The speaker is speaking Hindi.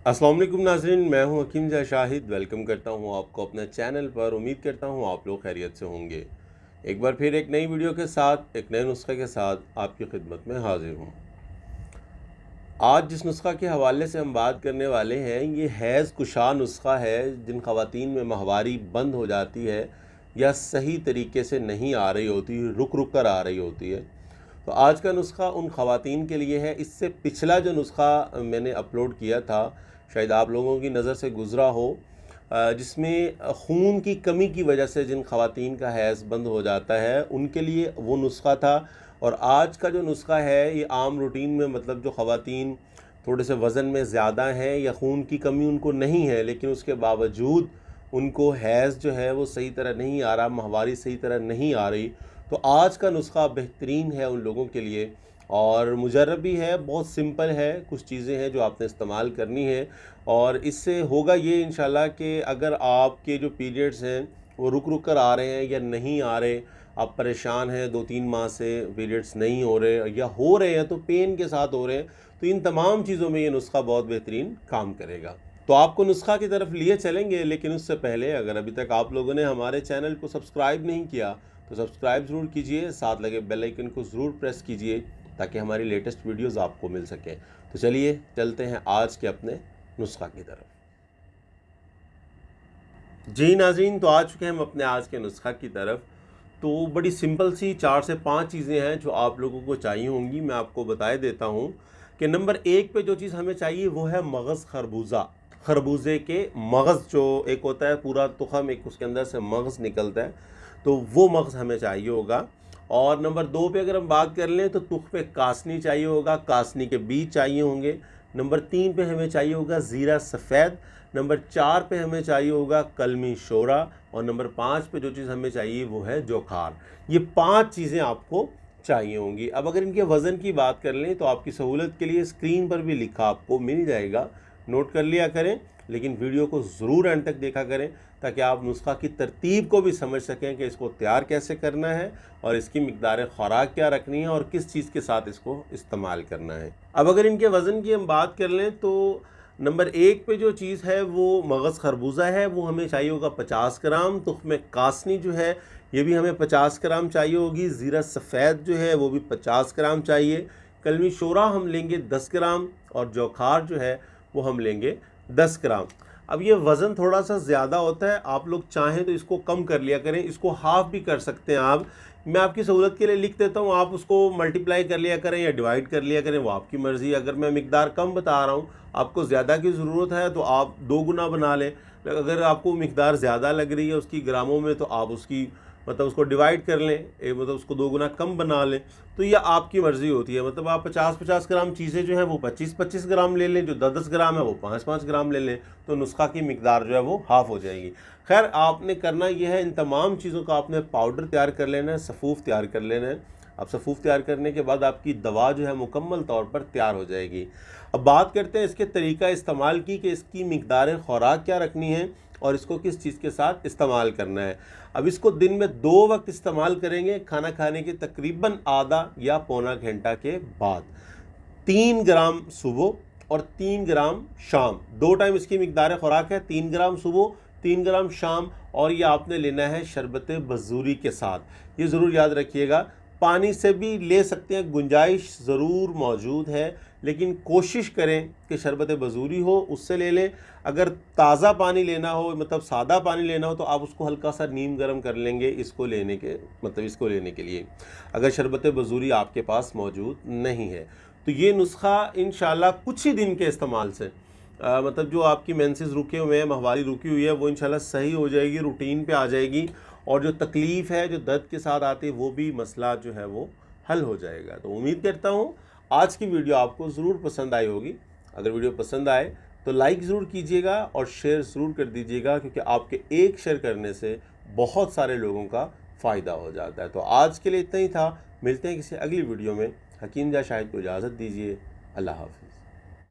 अस्सलाम वालेकुम नाज़रीन, मैं हूं हकीम जा शाहिद। वेलकम करता हूं आपको अपने चैनल पर। उम्मीद करता हूं आप लोग खैरियत से होंगे। एक बार फिर एक नई वीडियो के साथ, एक नए नुस्खे के साथ आपकी खिदमत में हाजिर हूं। आज जिस नुस्खा के हवाले से हम बात करने वाले हैं, ये हैज़ कुशा नुस्खा है। जिन ख़वातीन में माहवारी बंद हो जाती है या सही तरीके से नहीं आ रही होती, रुक रुक कर आ रही होती है, तो आज का नुस्खा उन ख़वातीन के लिए है। इससे पिछला जो नुस्खा मैंने अपलोड किया था, शायद आप लोगों की नज़र से गुज़रा हो, जिसमें खून की कमी की वजह से जिन ख़वातीन का हैज़ बंद हो जाता है, उनके लिए वो नुस्खा था। और आज का जो नुस्खा है, ये आम रूटीन में, मतलब जो ख़वातीन थोड़े से वज़न में ज़्यादा हैं या खून की कमी उनको नहीं है, लेकिन उसके बावजूद उनको हैज़ जो है वो सही तरह नहीं आ रहा, माहवारी सही तरह नहीं आ रही, तो आज का नुस्खा बेहतरीन है उन लोगों के लिए। और मुजर्रब भी है, बहुत सिंपल है। कुछ चीज़ें हैं जो आपने इस्तेमाल करनी है, और इससे होगा ये इंशाल्लाह कि अगर आपके जो पीरियड्स हैं वो रुक रुक कर आ रहे हैं या नहीं आ रहे, आप परेशान हैं, 2-3 माह से पीरियड्स नहीं हो रहे या हो रहे हैं तो पेन के साथ हो रहे हैं, तो इन तमाम चीज़ों में ये नुस्खा बहुत बेहतरीन काम करेगा। तो आपको नुस्खा की तरफ लिए चलेंगे, लेकिन उससे पहले अगर अभी तक आप लोगों ने हमारे चैनल को सब्सक्राइब नहीं किया तो सब्सक्राइब ज़रूर कीजिए, साथ लगे बेल आइकन को ज़रूर प्रेस कीजिए ताकि हमारी लेटेस्ट वीडियोज़ आपको मिल सकें। तो चलिए चलते हैं आज के अपने नुस्खा की तरफ। जी नाज़रीन, तो आ चुके हैं हम अपने आज के नुस्खा की तरफ। तो बड़ी सिंपल सी 4 से 5 चीज़ें हैं जो आप लोगों को चाहिए होंगी। मैं आपको बताए देता हूँ कि नंबर 1 पे जो चीज़ हमें चाहिए वो है मगज़ खरबूजा। खरबूजे के मगज़ जो एक होता है पूरा तुख़म, एक उसके अंदर से मगज़ निकलता है, तो वो मगज़ हमें चाहिए होगा। और नंबर 2 पे अगर हम बात कर लें तो तुख पे कासनी चाहिए होगा, कासनी के बीज चाहिए होंगे। नंबर 3 पे हमें चाहिए होगा ज़ीरा सफ़ेद। नंबर 4 पे हमें चाहिए होगा कलमी शोरा। और नंबर 5 पे जो चीज़ हमें चाहिए वो है जोखार। ये 5 चीज़ें आपको चाहिए होंगी। अब अगर इनके वज़न की बात कर लें तो आपकी सहूलत के लिए स्क्रीन पर भी लिखा आपको मिल जाएगा, नोट कर लिया करें, लेकिन वीडियो को ज़रूर एंड तक देखा करें ताकि आप नुस्खा की तरतीब को भी समझ सकें कि इसको तैयार कैसे करना है और इसकी मिकदार ख़ुराक क्या रखनी है और किस चीज़ के साथ इसको इस्तेमाल करना है। अब अगर इनके वज़न की हम बात कर लें तो नंबर 1 पे जो चीज़ है वो मगज़ खरबूजा है, वो हमें चाहिए होगा 50 ग्राम। तुख़्म कासनी जो है ये भी हमें 50 ग्राम चाहिए होगी। ज़ीरा सफ़ेद जो है वो भी 50 ग्राम चाहिए। कलमी शोरा हम लेंगे 10 ग्राम और जोखार जो है वो हम लेंगे 10 ग्राम। अब ये वज़न थोड़ा सा ज़्यादा होता है, आप लोग चाहें तो इसको कम कर लिया करें, इसको हाफ़ भी कर सकते हैं आप। मैं आपकी सहूलत के लिए लिख देता हूँ, आप उसको मल्टीप्लाई कर लिया करें या डिवाइड कर लिया करें, वो आपकी मर्ज़ी। अगर मैं मिकदार कम बता रहा हूँ, आपको ज़्यादा की ज़रूरत है तो आप 2 गुना बना लें। अगर आपको मिकदार ज़्यादा लग रही है उसकी ग्रामों में, तो आप उसकी मतलब उसको डिवाइड कर लें, मतलब उसको 2 गुना कम बना लें। तो यह आपकी मर्ज़ी होती है। मतलब आप 50-50 ग्राम चीज़ें जो हैं वो 25-25 ग्राम ले लें, जो 10-10 ग्राम है वो 5-5 ग्राम ले लें, तो नुस्खा की मिकदार जो है वो हाफ़ हो जाएगी। खैर, आपने करना यह है, इन तमाम चीज़ों का आपने पाउडर तैयार कर लेना है, सफ़ूफ़ तैयार कर लेना है। अब सफ़ूफ़ तैयार करने के बाद आपकी दवा जो है मुकम्मल तौर पर तैयार हो जाएगी। अब बात करते हैं इसके तरीका इस्तेमाल की, कि इसकी मिकदार ख़ुराक क्या रखनी है और इसको किस चीज़ के साथ इस्तेमाल करना है। अब इसको दिन में 2 वक्त इस्तेमाल करेंगे, खाना खाने के तकरीबन आधा या पौना घंटा के बाद। 3 ग्राम सुबह और 3 ग्राम शाम, 2 टाइम इसकी मिकदार ख़ुराक है। 3 ग्राम सुबह, 3 ग्राम शाम। और ये आपने लेना है शरबत बजूरी के साथ। ये ज़रूर याद रखिएगा। पानी से भी ले सकते हैं, गुंजाइश ज़रूर मौजूद है, लेकिन कोशिश करें कि शरबत बजूरी हो, उससे ले लें। अगर ताज़ा पानी लेना हो, मतलब सादा पानी लेना हो, तो आप उसको हल्का सा नीम गर्म कर लेंगे इसको लेने के लिए, अगर शरबत बजूरी आपके पास मौजूद नहीं है। तो ये नुस्खा इंशाल्लाह कुछ ही दिन के इस्तेमाल से, मतलब जो आपकी मेंसेस रुके हुए हैं, माहवारी रुकी हुई है, वो इंशाल्लाह सही हो जाएगी, रूटीन पे आ जाएगी। और जो तकलीफ़ है, जो दर्द के साथ आती है, वो भी मसला जो है वो हल हो जाएगा। तो उम्मीद करता हूँ आज की वीडियो आपको ज़रूर पसंद आई होगी। अगर वीडियो पसंद आए तो लाइक ज़रूर कीजिएगा और शेयर ज़रूर कर दीजिएगा, क्योंकि आपके एक शेयर करने से बहुत सारे लोगों का फ़ायदा हो जाता है। तो आज के लिए इतना ही था। मिलते हैं किसी अगली वीडियो में। हकीम जा शाहिद को इजाज़त दीजिए। अल्लाह हाफ़िज़।